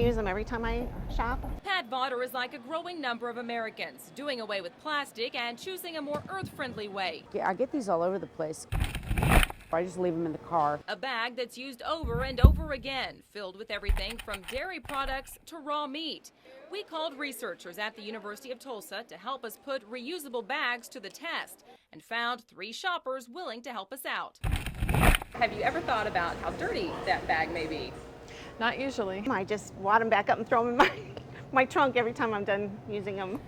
use them every time I shop. Pat Vaughter is like a growing number of Americans, doing away with plastic and choosing a more earth-friendly way. Yeah, I get these all over the place. I just leave them in the car. A bag that's used over and over again, filled with everything from dairy products to raw meat. We called researchers at the University of Tulsa to help us put reusable bags to the test and found 3 shoppers willing to help us out. Have you ever thought about how dirty that bag may be? Not usually. I just wad them back up and throw them in my trunk every time I'm done using them.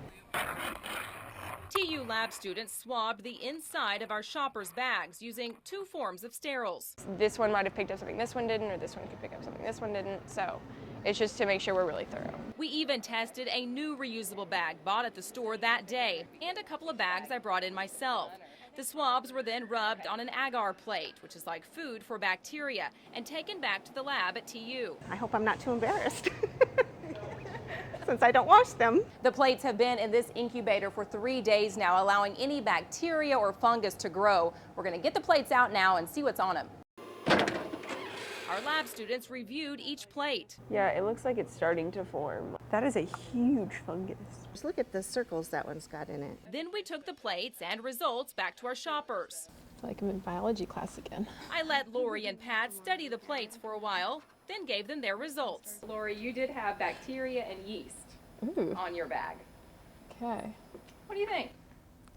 TU lab students swabbed the inside of our shoppers' bags using 2 forms of steriles. This one might have picked up something this one didn't, or this one could pick up something this one didn't. So it's just to make sure we're really thorough. We even tested a new reusable bag bought at the store that day and a couple of bags I brought in myself. The swabs were then rubbed on an agar plate, which is like food for bacteria, and taken back to the lab at TU. I hope I'm not too embarrassed since I don't wash them. The plates have been in this incubator for 3 days now, allowing any bacteria or fungus to grow. We're going to get the plates out now and see what's on them. Our lab students reviewed each plate. Yeah, it looks like it's starting to form. That is a huge fungus. Just look at the circles that one's got in it. Then we took the plates and results back to our shoppers. I feel like I'm in biology class again. I let Lori and Pat study the plates for a while, then gave them their results. Lori, you did have bacteria and yeast on your bag. Okay. What do you think?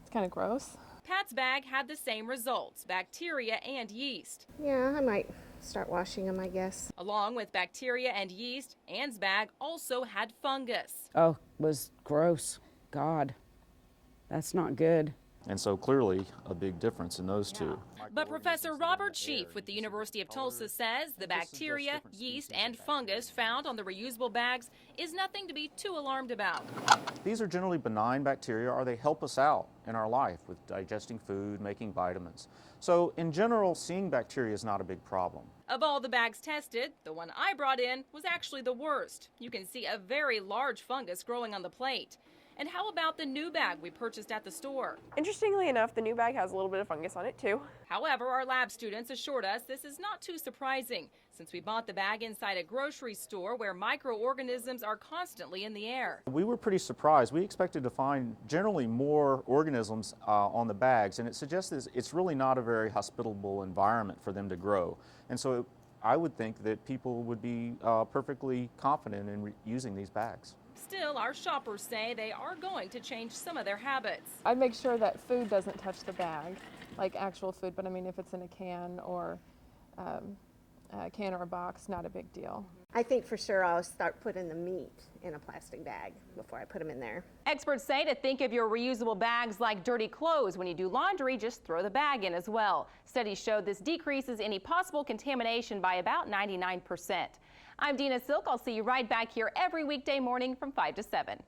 It's kind of gross. Pat's bag had the same results, bacteria and yeast. Yeah, I might start washing them, I guess. Along with bacteria and yeast, Anne's bag also had fungus. Oh, was gross. God, that's not good. And so clearly a big difference in those two. But Professor Robert Sheaf with the University of Tulsa says the bacteria, yeast, and fungus found on the reusable bags is nothing to be too alarmed about. These are generally benign bacteria, or they help us out in our life with digesting food, making vitamins. So in general, seeing bacteria is not a big problem. Of all the bags tested, the one I brought in was actually the worst. You can see a very large fungus growing on the plate. And how about the new bag we purchased at the store? Interestingly enough, the new bag has a little bit of fungus on it too. However, our lab students assured us this is not too surprising, since we bought the bag inside a grocery store where microorganisms are constantly in the air. We were pretty surprised. We expected to find generally more organisms on the bags, and it suggests that it's really not a very hospitable environment for them to grow. And so I would think that people would be perfectly confident in using these bags. Still, our shoppers say they are going to change some of their habits. I make sure that food doesn't touch the bag, like actual food, but I mean if it's in a can or a box, not a big deal. I think for sure I'll start putting the meat in a plastic bag before I put them in there. Experts say to think of your reusable bags like dirty clothes. When you do laundry, just throw the bag in as well. Studies showed this decreases any possible contamination by about 99%. I'm Dina Silk. I'll see you right back here every weekday morning from 5 to 7.